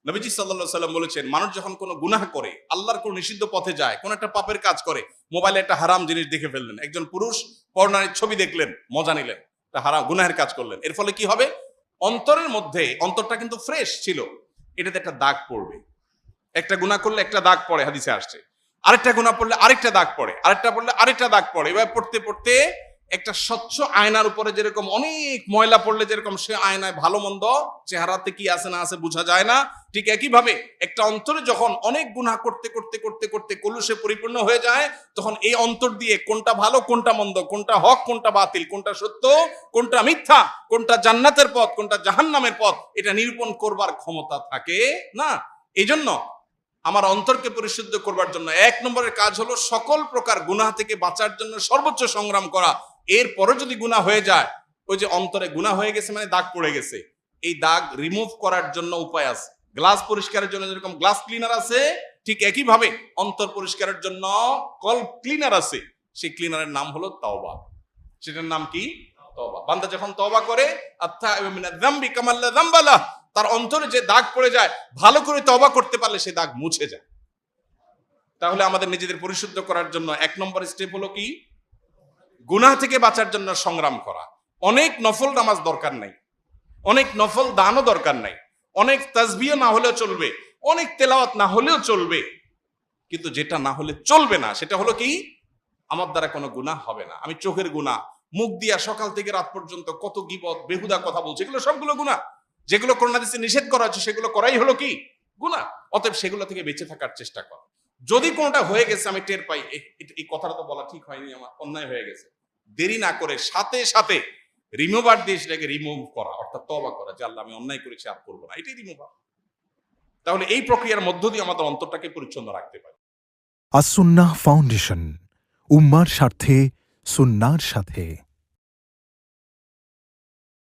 নবীজি সাল্লাল্লাহু আলাইহি সাল্লাম বলেছেন, মানুষ যখন কোনো গুনাহ করে, আল্লাহর কোনো নিষিদ্ধ পথে যায়, কোন একটা পাপের কাজ করে, মোবাইলে একটা হারাম জিনিস দেখে ফেললেন, একজন পুরুষ পর্নোর ছবি দেখলেন, মজা নিলেন, একটা হারাম গুনাহের কাজ করলেন, এর ফলে কি হবে? অন্তরের মধ্যে, অন্তরটা কিন্তু ফ্রেশ ছিল, এটাতে একটা দাগ পড়বে। একটা গুনাহ করলে একটা দাগ পড়ে, হাদিসে আসছে। আরেকটা গুনাহ পড়লে আরেকটা দাগ পড়ে, আরেকটা পড়লে আরেকটা দাগ পড়ে। এভাবে পড়তে পড়তে একটা স্বচ্ছ আয়নার উপরে যেরকম অনেক ময়লা পড়লে যেরকম সে আয়নায় ভালো মন্দ চেহারাতে কি আছে না আছে বোঝা যায় না, ঠিক একইভাবে একটা অন্তরে যখন অনেক গুনাহ করতে করতে করতে করতে কলুষে পরিপূর্ণ হয়ে যায়, তখন এই অন্তর দিয়ে কোনটা ভালো কোনটা মন্দ, কোনটা হক কোনটা বাতিল, কোনটা সত্য কোনটা মিথ্যা, কোনটা জান্নাতের পথ কোনটা জাহান্নামের পথ, এটা নিরূপণ করবার ক্ষমতা থাকে না। এই জন্য আমার অন্তরকে পরিশুদ্ধ করবার জন্য 1 নম্বরের কাজ হলো সকল প্রকার গুনাহ থেকে বাঁচার জন্য সর্বোচ্চ সংগ্রাম করা। এরপরে যদি গুনাহ হয়ে যায়, ওই যে অন্তরে গুনাহ হয়ে গেছে মানে দাগ পড়ে গেছে, এই দাগ রিমুভ করার জন্য উপায় আছে। গ্লাস পরিষ্কারের জন্য যেরকম গ্লাস ক্লিনার আছে, ঠিক একইভাবে অন্তর পরিষ্কারের জন্য কল ক্লিনার আছে। সেই ক্লিনারের নাম হলো তওবা। সেটার নাম কি? তওবা। বান্দা যখন তওবা করে, আত্তাইবু মিনাজ যামবি কামা লা যামবা লাহ, তার অন্তরে যে দাগ পড়ে যায়, ভালো করে তওবা করতে পারলে সেই দাগ মুছে যায়। তাহলে আমাদের নিজেদের পরিশুদ্ধ করার জন্য 1 নম্বর স্টেপ হলো কি? গুনাহ থেকে বাঁচার জন্য সংগ্রাম করা। অনেক নফল নামাজ দরকার নাই, অনেক নফল দানও দরকার নাই, অনেক তাসবিহ না হলেও চলবে, অনেক তেলাওয়াত না হলেও চলবে, কিন্তু যেটা না হলে চলবে না সেটা হলো কি? আমার দ্বারা কোনো গুনাহ হবে না। আমি চোখের গুনাহ, মুখ দিয়া সকাল থেকে রাত পর্যন্ত কত গীবত বেহুদা কথা বলছি, এগুলো সবগুলো গুনাহ। যেগুলো কোরআন হাদিসে নিষেধ করা হচ্ছে সেগুলো করাই হলো কি? গুনাহ। অতএব সেগুলো থেকে বেঁচে থাকার চেষ্টা কর। যদি কোনটা হয়ে গেছে আমি টের পাই, এই কথাটা তো বলা ঠিক হয়নি, আমার অন্যায় হয়ে গেছে, দেরি না করে সাথে সাথে রিমুভার দিয়ে সেটাকে রিমুভ করা, অর্থাৎ তওবা করা, যে আল্লাহ আমি অন্যায় করেছি আর করবো না, এটাই রিমুভার। তাহলে এই প্রক্রিয়ার মধ্য দিয়ে আমাদের অন্তরটাকে পরিচ্ছন্ন রাখতে পারি। আস-সুন্নাহ ফাউন্ডেশন, উম্মার স্বার্থে সুন্নাহর সাথে।